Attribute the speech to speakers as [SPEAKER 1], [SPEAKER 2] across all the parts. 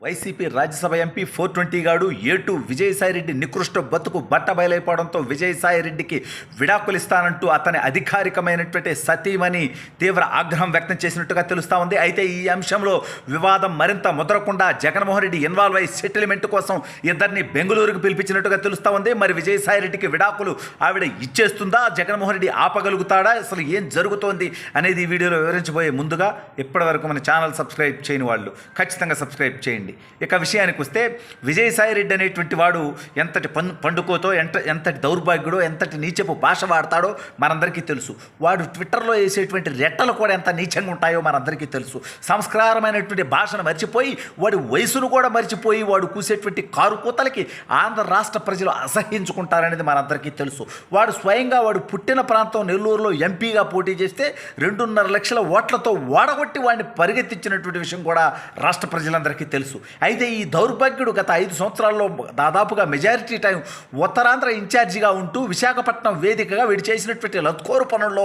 [SPEAKER 1] YCP Rajya Sabha MP 420 గాడు ఏటు విజయసాయిరెడ్డి నికృష్ట బతుకు బట్టబయలైపోవడంతో విజయసాయిరెడ్డికి విడాకులు ఇస్తానంటూ అతని అధికారికమైనటువంటి సతీమణి తీవ్ర ఆగ్రహం వ్యక్తం చేసినట్టుగా తెలుస్తూ ఉంది. అయితే ఈ అంశంలో వివాదం మరింత ముదరకుండా జగన్మోహన్ రెడ్డి ఇన్వాల్వ్ అయ్యి సెటిల్మెంట్ కోసం ఇద్దరిని బెంగళూరుకు పిలిపించినట్టుగా తెలుస్తూ ఉంది. మరి విజయసాయిరెడ్డికి విడాకులు ఆవిడ ఇచ్చేస్తుందా, జగన్మోహన్ రెడ్డి ఆపగలుగుతాడా, అసలు ఏం జరుగుతోంది అనేది ఈ వీడియోలో వివరించబోయే ముందుగా ఇప్పటివరకు మన ఛానల్ సబ్స్క్రైబ్ చేయని వాళ్ళు ఖచ్చితంగా సబ్స్క్రైబ్ చేయండి. ఇక విషయానికి వస్తే విజయసాయిరెడ్డి అనేటువంటి వాడు ఎంతటి పండుకోతో ఎంతటి దౌర్భాగ్యుడో ఎంతటి నీచపు భాష వాడతాడో మనందరికీ తెలుసు. వాడు ట్విట్టర్లో వేసేటువంటి రెట్టలు కూడా ఎంత నీచంగా ఉంటాయో మనందరికీ తెలుసు. సంస్కారమైనటువంటి భాషను మర్చిపోయి వాడి వయసును కూడా మర్చిపోయి వాడు కూసేటువంటి కారు కూతలకి ఆంధ్ర రాష్ట్ర ప్రజలు అసహ్యించుకుంటారనేది మనందరికీ తెలుసు. వాడు స్వయంగా వాడు పుట్టిన ప్రాంతం నెల్లూరులో ఎంపీగా పోటీ చేస్తే 2.5 లక్షల ఓట్లతో ఓడగొట్టి వాడిని పరిగెత్తించినటువంటి విషయం కూడా రాష్ట్ర ప్రజలందరికీ తెలుసు. అయితే ఈ దౌర్భాగ్యుడు గత 5 సంవత్సరాల్లో దాదాపుగా మెజారిటీ టైం ఉత్తరాంధ్ర ఇన్ఛార్జిగా ఉంటూ విశాఖపట్నం వేదికగా వీడు చేసినటువంటి లత్కోరు పనుల్లో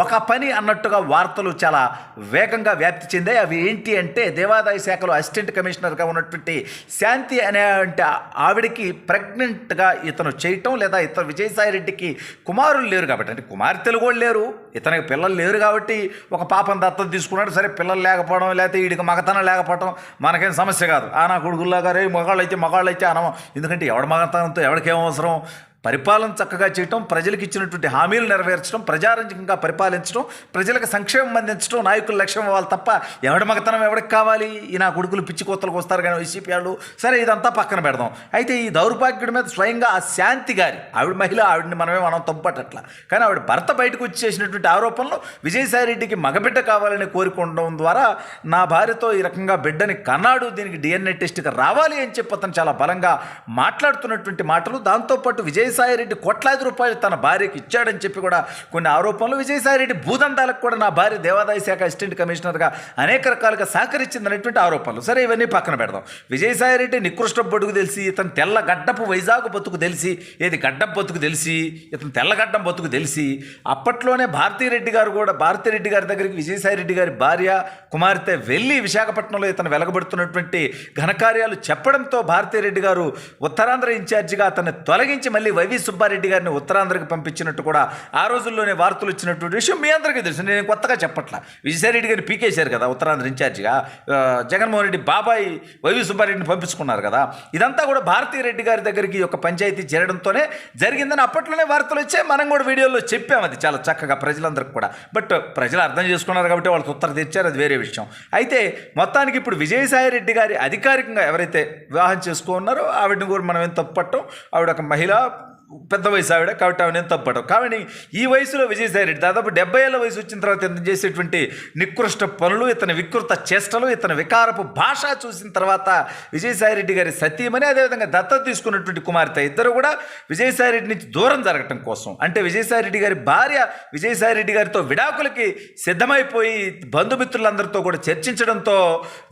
[SPEAKER 1] ఒక పని అన్నట్టుగా వార్తలు చాలా వేగంగా వ్యాప్తి చెందాయి. అవి ఏంటి అంటే దేవాదాయ శాఖలో అసిస్టెంట్ కమిషనర్గా ఉన్నటువంటి శాంతి అనే ఆవిడకి ప్రెగ్నెంట్గా ఇతను చేయటం, లేదా ఇతను విజయసాయిరెడ్డికి కుమారులు లేరు కాబట్టి, అంటే కుమార్తెలు కూడా లేరు, ఇతనికి పిల్లలు లేరు కాబట్టి ఒక పాపం దత్తత తీసుకున్నాడు. సరే, పిల్లలు లేకపోవడం లేకపోతే వీడికి మగతనం లేకపోవడం మనకేం సమస్య కాదు. నా కొడుకుల్లాగా రే మగాళ్ళు అయితే అనవం. ఎందుకంటే ఎవడ మగతనంతో ఎవరికేం అవసరం? పరిపాలన చక్కగా చేయటం, ప్రజలకు ఇచ్చినటువంటి హామీలు నెరవేర్చడం, ప్రజారంజకంగా పరిపాలించడం, ప్రజలకు సంక్షేమం అందించడం నాయకుల లక్ష్యం అవ్వాలి తప్ప ఎవడి మగతనం ఎవరికి కావాలి? ఈ నా కొడుకులు పిచ్చి కోతలకు వస్తారు కానీ వైసీపీ వాళ్ళు. సరే, ఇదంతా పక్కన పెడదాం. అయితే ఈ దౌర్భాగ్యుడి మీద స్వయంగా ఆ శాంతి గారి, ఆవిడ మహిళ, ఆవిడని మనం తప్పటట్లా, కానీ ఆవిడ భర్త బయటకు వచ్చి చేసినటువంటి ఆరోపణలు విజయసాయిరెడ్డికి మగబిడ్డ కావాలని కోరుకోవడం ద్వారా నా భార్యతో ఈ రకంగా బిడ్డని కన్నాడు, దీనికి DNA టెస్ట్కి రావాలి అని చెప్పి అతను చాలా బలంగా మాట్లాడుతున్నటువంటి మాటలు. దాంతోపాటు విజయసాయిరెడ్డి కోట్లాది రూపాయలు తన భార్యకి ఇచ్చాడని చెప్పి కూడా కొన్ని ఆరోపణలు. విజయసాయిరెడ్డి భూదందాలకు కూడా నా భార్య దేవాదాయ శాఖ అసిస్టెంట్ కమిషనర్గా అనేక రకాలుగా సహకరించిందనేటువంటి ఆరోపణలు. సరే, ఇవన్నీ పక్కన పెడదాం. విజయసాయిరెడ్డి నికృష్ట బతుకు తెలిసి, ఇతను తెల్ల గడ్డపు వైజాగ్ బతుకు తెలిసి, ఏది గడ్డపు బతుకు తెలిసి, ఇతను తెల్లగడ్డం బతుకు తెలిసి అప్పట్లోనే భారతీరెడ్డి గారి దగ్గరికి విజయసాయిరెడ్డి గారి భార్య కుమార్తె వెళ్ళి విశాఖపట్నంలో ఇతను వెలగబడుతున్నటువంటి ఘనకార్యాలు చెప్పడంతో భారతీరెడ్డి గారు ఉత్తరాంధ్ర ఇన్ఛార్జిగా అతన్ని తొలగించి మళ్ళీ వైవి సుబ్బారెడ్డి గారిని ఉత్తరాంధ్రకి పంపించినట్టు కూడా ఆ రోజుల్లోనే వార్తలు వచ్చినటువంటి విషయం మీ అందరికీ తెలుసు. నేను కొత్తగా చెప్పట్లా. విజయసాయిరెడ్డి గారిని పీకేశారు కదా ఉత్తరాంధ్ర ఇన్ఛార్జిగా. జగన్మోహన్ రెడ్డి బాబాయ్ వైవి సుబ్బారెడ్డిని పంపించుకున్నారు కదా. ఇదంతా కూడా భారతీరెడ్డి గారి దగ్గరికి ఒక పంచాయతీ చేరడంతోనే జరిగిందని అప్పట్లోనే వార్తలు వచ్చాయి. మనం కూడా వీడియోలో చెప్పాము అది చాలా చక్కగా ప్రజలందరికీ కూడా. బట్ ప్రజలు అర్థం చేసుకున్నారు కాబట్టి వాళ్ళకి ఉత్తరం తెచ్చారు, అది వేరే విషయం. అయితే మొత్తానికి ఇప్పుడు విజయసాయిరెడ్డి గారి అధికారికంగా ఎవరైతే వివాహం చేసుకున్నారో ఆవిడని కూడా మనం ఏం తప్పట్టం. ఆవిడ ఒక మహిళ, పెద్ద వయసు ఆవిడ కాబట్టి ఆవిడ నేను తప్పడం. కానీ ఈ వయసులో విజయసాయిరెడ్డి దాదాపు 70 ఏళ్ళ వయసు వచ్చిన తర్వాత ఇతను చేసేటువంటి నికృష్ట పనులు, ఇతని వికృత చేష్టలు, ఇతని వికారపు భాష చూసిన తర్వాత విజయసాయిరెడ్డి గారి సతీమణి, అదేవిధంగా దత్తత తీసుకున్నటువంటి కుమార్తె ఇద్దరు కూడా విజయసాయిరెడ్డి నుంచి దూరం జరగటం కోసం, అంటే విజయసాయిరెడ్డి గారి భార్య విజయసాయిరెడ్డి గారితో విడాకులకి సిద్ధమైపోయి బంధుమిత్రులందరితో కూడా చర్చించడంతో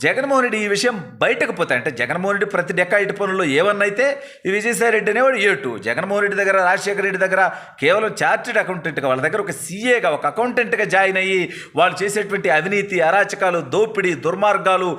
[SPEAKER 1] జగన్మోహన్ రెడ్డి ఈ విషయం బయటకు పోతాయి. అంటే జగన్మోహన్ రెడ్డి ప్రతి డెకాయిట్ పనుల్లో ఏవన్నైతే ఈ విజయసాయిరెడ్డి అనేవాడు ఏటు. జగన్మోహన్ రెడ్డి దగ్గర, రాజశేఖర రెడ్డి దగ్గర కేవలం చార్టెడ్ అకౌంటెంట్గా, వాళ్ళ దగ్గర ఒక CAగా, ఒక అకౌంటెంట్గా జాయిన్ అయ్యి వాళ్ళు చేసేటువంటి అవినీతి, అరాచకాలు, దోపిడీ, దుర్మార్గాలు,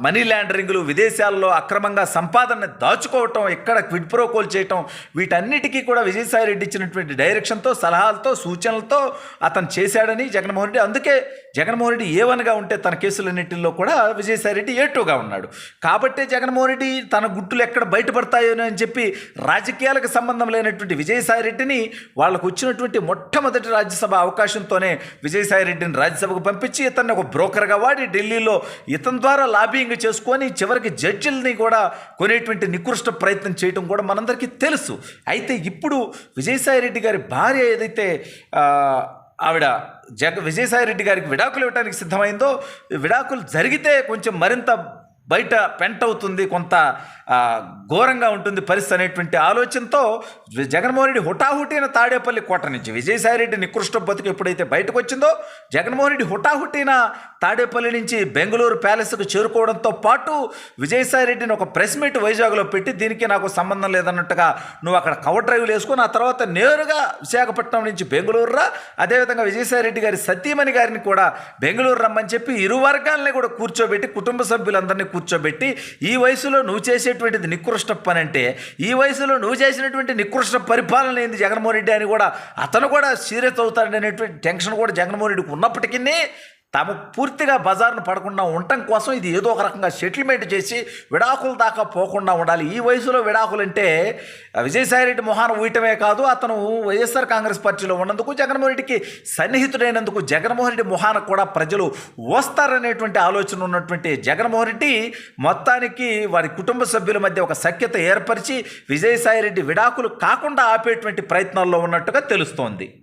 [SPEAKER 1] మనీ లాండరింగ్లు, విదేశాల్లో అక్రమంగా సంపాదనని దాచుకోవటం, ఎక్కడ క్విడ్ ప్రోకోల్ చేయటం, వీటన్నిటికీ కూడా విజయసాయిరెడ్డి ఇచ్చినటువంటి డైరెక్షన్తో, సలహాలతో, సూచనలతో అతను చేశాడని జగన్మోహన్ రెడ్డి. అందుకే జగన్మోహన్ రెడ్డి A1గా ఉంటే తన కేసులన్నింటిలో కూడా విజయసాయిరెడ్డి A2గా ఉన్నాడు. కాబట్టే జగన్మోహన్ రెడ్డి తన గుట్టులు ఎక్కడ బయటపడతాయో అని చెప్పి రాజకీయాలకు సంబంధం లేనటువంటి విజయసాయిరెడ్డిని వాళ్ళకు వచ్చినటువంటి మొట్టమొదటి రాజ్యసభ అవకాశంతోనే విజయసాయిరెడ్డిని రాజ్యసభకు పంపించి ఇతన్ని ఒక బ్రోకర్గా వాడి ఢిల్లీలో ఇతని ద్వారా లాబింగ్ చేసుకొని చివరికి జడ్జిల్ని కూడా కొనేటువంటి నికృష్ట ప్రయత్నం చేయడం కూడా మనందరికీ తెలుసు. అయితే ఇప్పుడు విజయసాయిరెడ్డి గారి భార్య ఏదైతే ఆవిడ విజయసాయిరెడ్డి గారికి విడాకులు ఇవ్వడానికి సిద్ధమైందో, విడాకులు జరిగితే కొంచెం మరింత బయట పెంట్ అవుతుంది, కొంత ఘోరంగా ఉంటుంది పరిస్థితి అనేటువంటి ఆలోచనతో జగన్మోహన్ రెడ్డి హుటాహుటీన తాడేపల్లి కోట నుంచి విజయసాయిరెడ్డి నికృష్ట బతుకు ఎప్పుడైతే బయటకు వచ్చిందో జగన్మోహన్ రెడ్డి హుటాహుటీన తాడేపల్లి నుంచి బెంగళూరు ప్యాలెస్కు చేరుకోవడంతో పాటు విజయసాయిరెడ్డిని ఒక ప్రెస్ మీట్ వైజాగ్లో పెట్టి దీనికి నాకు సంబంధం లేదన్నట్టుగా నువ్వు అక్కడ కవర్ డ్రైవ్లు వేసుకొని ఆ తర్వాత నేరుగా విశాఖపట్నం నుంచి బెంగళూరు రా, అదేవిధంగా విజయసాయిరెడ్డి గారి సతీమణి గారిని కూడా బెంగళూరు రమ్మని చెప్పి ఇరు వర్గాలని కూడా కూర్చోబెట్టి కుటుంబ సభ్యులందరినీ కూర్చోబెట్టి ఈ వయసులో నువ్వు చేసేటువంటిది నికృష్ట పని అంటే ఈ వయసులో నువ్వు చేసినటువంటి నికృష్ట పరిపాలన ఏంది జగన్మోహన్ రెడ్డి అని కూడా అతను కూడా సీరియస్ అవుతాడనేటువంటి టెన్షన్ కూడా జగన్మోహన్ రెడ్డికి ఉన్నప్పటికీ తాము పూర్తిగా బజార్ను పడకుండా ఉండటం కోసం ఇది ఏదో ఒక రకంగా సెటిల్మెంట్ చేసి విడాకుల దాకా పోకుండా ఉండాలి. ఈ వయసులో విడాకులు అంటే విజయసాయిరెడ్డి మొహాన ఊయటమే కాదు, అతను వైఎస్ఆర్ కాంగ్రెస్ పార్టీలో ఉన్నందుకు జగన్మోహన్ రెడ్డికి సన్నిహితుడైనందుకు జగన్మోహన్ రెడ్డి మొహాన కూడా ప్రజలు వస్తారనేటువంటి ఆలోచన ఉన్నటువంటి జగన్మోహన్ రెడ్డి మొత్తానికి వారి కుటుంబ సభ్యుల మధ్య ఒక సఖ్యత ఏర్పరిచి విజయసాయిరెడ్డి విడాకులు కాకుండా ఆపేటువంటి ప్రయత్నాల్లో ఉన్నట్టుగా తెలుస్తోంది.